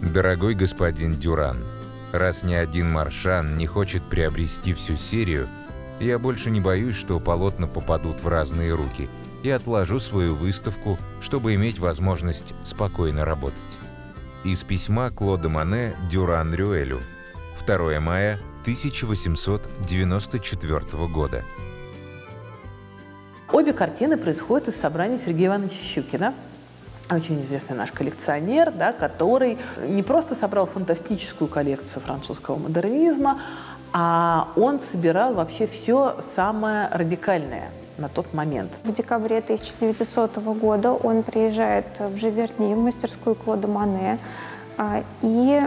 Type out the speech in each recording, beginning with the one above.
Дорогой господин Дюран, раз ни один маршан не хочет приобрести всю серию, я больше не боюсь, что полотна попадут в разные руки, и отложу свою выставку, чтобы иметь возможность спокойно работать. Из письма Клода Моне Дюран Рюэлю. 2 мая 1894 года. Обе картины происходят из собрания Сергея Ивановича Щукина, очень известный наш коллекционер, да, который не просто собрал фантастическую коллекцию французского модернизма, а он собирал вообще все самое радикальное на тот момент. В декабре 1900 года он приезжает в Живерни, в мастерскую Клода Моне, и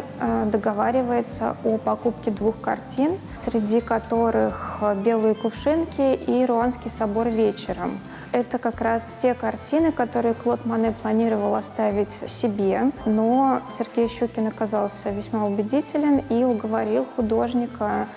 договаривается о покупке 2 картин, среди которых «Белые кувшинки» и «Руанский собор вечером». Это как раз те картины, которые Клод Моне планировал оставить себе, но Сергей Щукин оказался весьма убедителен и уговорил художника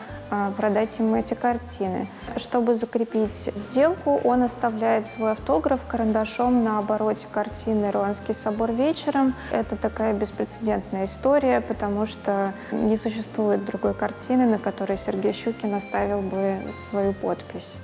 продать ему эти картины. Чтобы закрепить сделку, он оставляет свой автограф карандашом на обороте картины «Руанский собор вечером». Это такая беспрецедентная история, потому что не существует другой картины, на которой Сергей Щукин оставил бы свою подпись.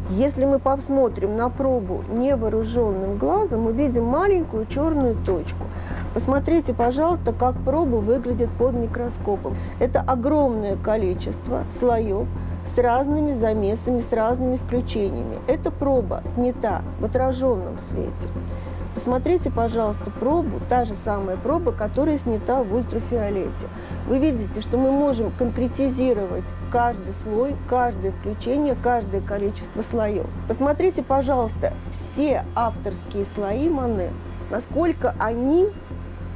Если мы посмотрим на пробу невооруженным глазом, мы видим маленькую черную точку. Посмотрите, пожалуйста, как проба выглядит под микроскопом. Это огромное количество слоев с разными замесами, с разными включениями. Эта проба снята в отраженном свете. Посмотрите, пожалуйста, пробу, та же самая проба, которая снята в ультрафиолете. Вы видите, что мы можем конкретизировать каждый слой, каждое включение, каждое количество слоев. Посмотрите, пожалуйста, все авторские слои Моне, насколько они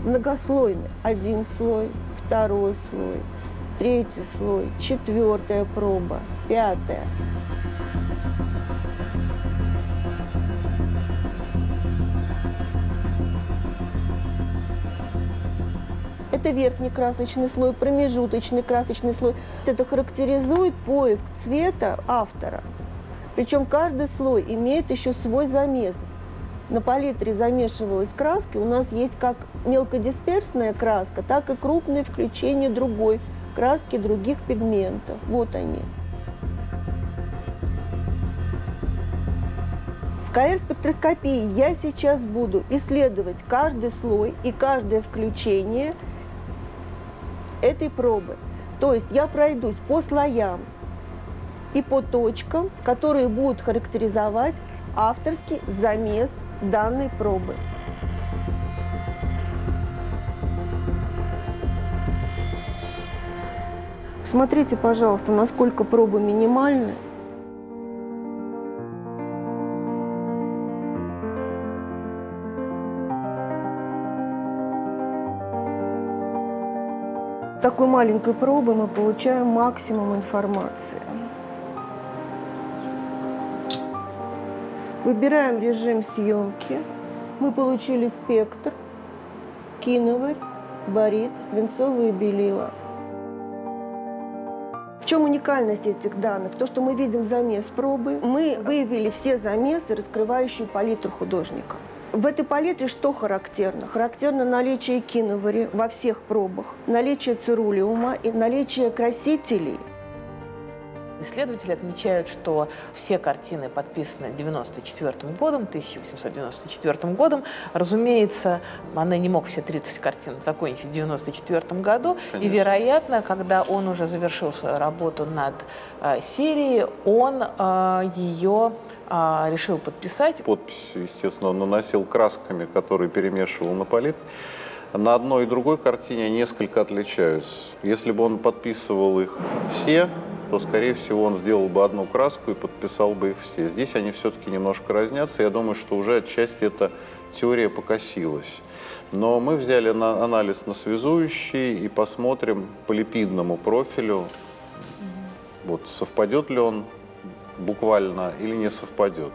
многослойны. 1 слой, 2 слой, 3 слой, 4 проба, 5. Это верхний красочный слой, промежуточный красочный слой. Это характеризует поиск цвета автора. Причем каждый слой имеет еще свой замес. На палитре замешивалась краска, у нас есть как мелкодисперсная краска, так и крупное включение другой краски, других пигментов. Вот они. В КР-спектроскопии я сейчас буду исследовать каждый слой и каждое включение этой пробы. То есть я пройдусь по слоям и по точкам, которые будут характеризовать авторский замес данной пробы. Смотрите, пожалуйста, насколько проба минимальна. Такой маленькой пробы мы получаем максимум информации. Выбираем режим съемки. Мы получили спектр, киноварь, барит, свинцовые белила. В чем уникальность этих данных? То, что мы видим замес пробы. Мы выявили все замесы, раскрывающие палитру художника. В этой палитре что характерно? Характерно наличие киновари во всех пробах, наличие цирулиума и наличие красителей. Исследователи отмечают, что все картины подписаны 1894 годом. Разумеется, Моне не мог все 30 картин закончить в 1994 году. Конечно. И, вероятно, когда он уже завершил свою работу над серией, он ее решил подписать. Подпись, естественно, он наносил красками, которые перемешивал на палитре. На одной и другой картине несколько отличаются. Если бы он подписывал их все, то, скорее всего, он сделал бы одну краску и подписал бы их все. Здесь они все-таки немножко разнятся. Я думаю, что уже отчасти эта теория покосилась. Но мы взяли анализ на связующий и посмотрим по липидному профилю Вот совпадет ли он буквально или не совпадет.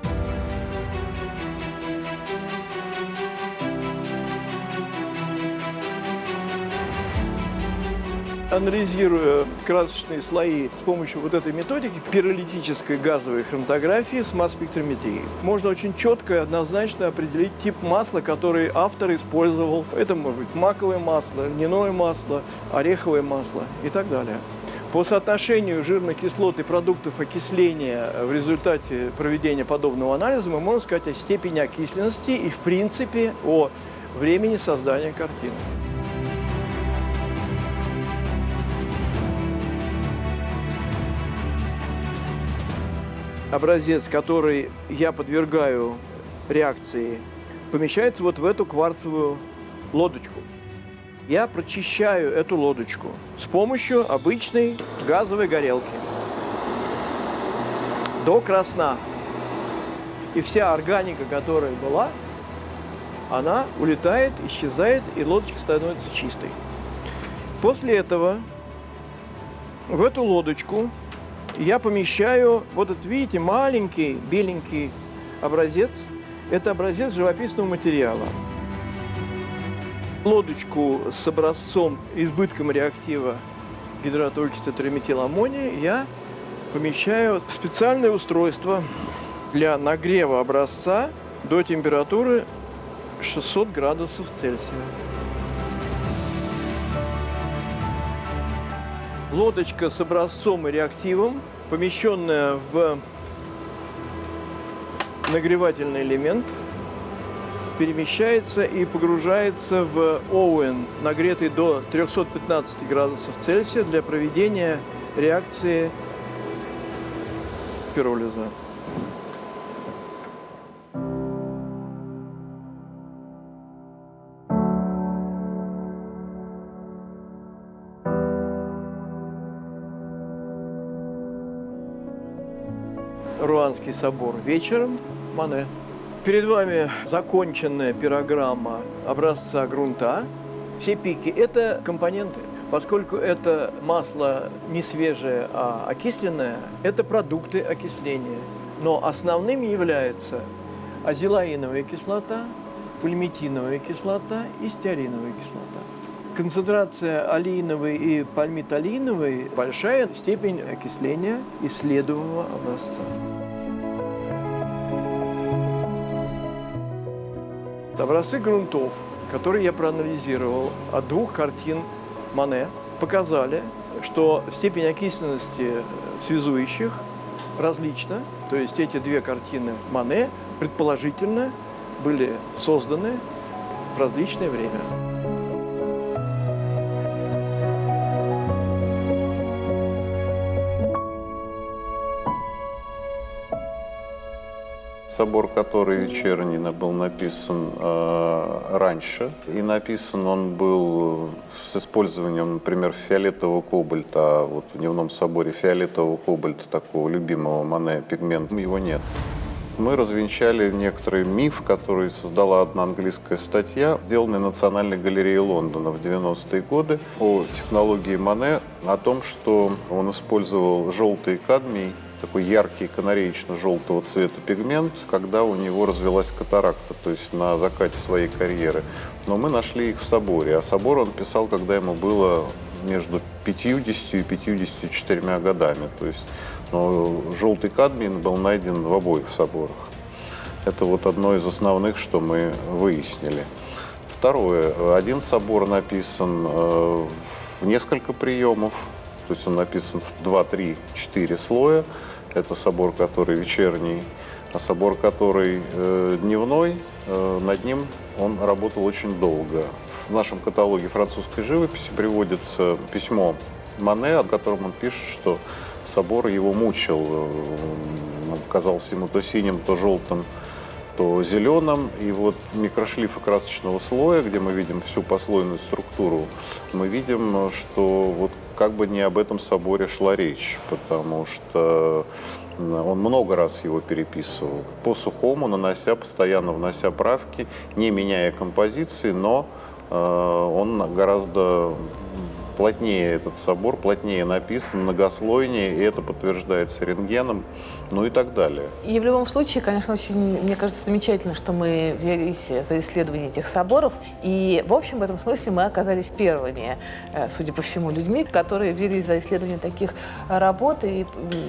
Анализируя красочные слои с помощью вот этой методики пиролитической газовой хроматографии с масс-спектрометрией, можно очень четко и однозначно определить тип масла, который автор использовал. Это может быть маковое масло, льняное масло, ореховое масло и так далее. По соотношению жирных кислот и продуктов окисления в результате проведения подобного анализа мы можем сказать о степени окисленности и, в принципе, о времени создания картины. Образец, который я подвергаю реакции, помещается вот в эту кварцевую лодочку. Я прочищаю эту лодочку с помощью обычной газовой горелки до красна. И вся органика, которая была, она улетает, исчезает, и лодочка становится чистой. После этого в эту лодочку я помещаю, вот этот, видите, маленький беленький образец. Это образец живописного материала. Лодочку с образцом избытком реактива гидратовой окиси триметиламония я помещаю в специальное устройство для нагрева образца до температуры 600 градусов Цельсия. Лодочка с образцом и реактивом, помещенная в нагревательный элемент, перемещается и погружается в Оуэн, нагретый до 315 градусов Цельсия для проведения реакции пиролиза. Руанский собор вечером, Мане. Перед вами законченная пирограмма образца грунта. Все пики – это компоненты. Поскольку это масло не свежее, а окисленное, это продукты окисления. Но основными являются азелаиновая кислота, пальмитиновая кислота и стеариновая кислота. Концентрация алииновой и пальмитолииновой – большая степень окисления исследуемого образца. Образцы грунтов, которые я проанализировал от двух картин Мане, показали, что степень окисленности связующих различна. То есть эти две картины Мане предположительно были созданы в различное время. Собор, который вечерний, был написан раньше. И написан он был с использованием, например, фиолетового кобальта. А вот в дневном соборе фиолетового кобальта, такого любимого Мане пигмента, его нет. Мы развенчали некоторый миф, который создала одна английская статья, сделанная Национальной галереей Лондона в 90-е годы о технологии Мане, о том, что он использовал желтый кадмий, такой яркий канареечно-желтого цвета пигмент, когда у него развилась катаракта, то есть на закате своей карьеры. Но мы нашли их в соборе, а собор он писал, когда ему было между 50 и 54 годами. То есть желтый кадмий был найден в обоих соборах. Это вот одно из основных, что мы выяснили. Второе. Один собор написан в несколько приемов. То есть он написан в 2, 3, 4 слоя. Это собор, который вечерний, а собор, который дневной, над ним он работал очень долго. В нашем каталоге французской живописи приводится письмо Мане, в котором он пишет, что собор его мучил. Он казался ему то синим, то желтым, то зеленым. И вот микрошлифы красочного слоя, где мы видим всю послойную структуру, мы видим, что вот как бы не об этом соборе шла речь, потому что он много раз его переписывал по-сухому, постоянно внося правки, не меняя композиции, но он гораздо плотнее этот собор, плотнее написан, многослойнее, и это подтверждается рентгеном, ну и так далее. И в любом случае, конечно, очень, мне кажется, замечательно, что мы взялись за исследование этих соборов. И, в общем, в этом смысле мы оказались первыми, судя по всему, людьми, которые взялись за исследование таких работ и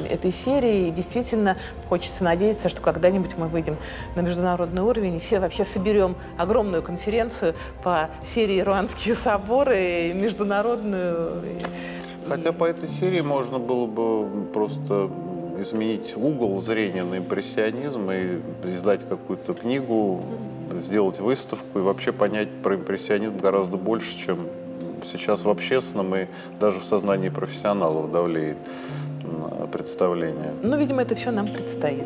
этой серии. И действительно, хочется надеяться, что когда-нибудь мы выйдем на международный уровень и все вообще соберем огромную конференцию по серии «Руанские соборы», международную. Хотя по этой серии можно было бы просто изменить угол зрения на импрессионизм и издать какую-то книгу, сделать выставку и вообще понять про импрессионизм гораздо больше, чем сейчас в общественном и даже в сознании профессионалов давлеет представление. Ну, видимо, это все нам предстоит.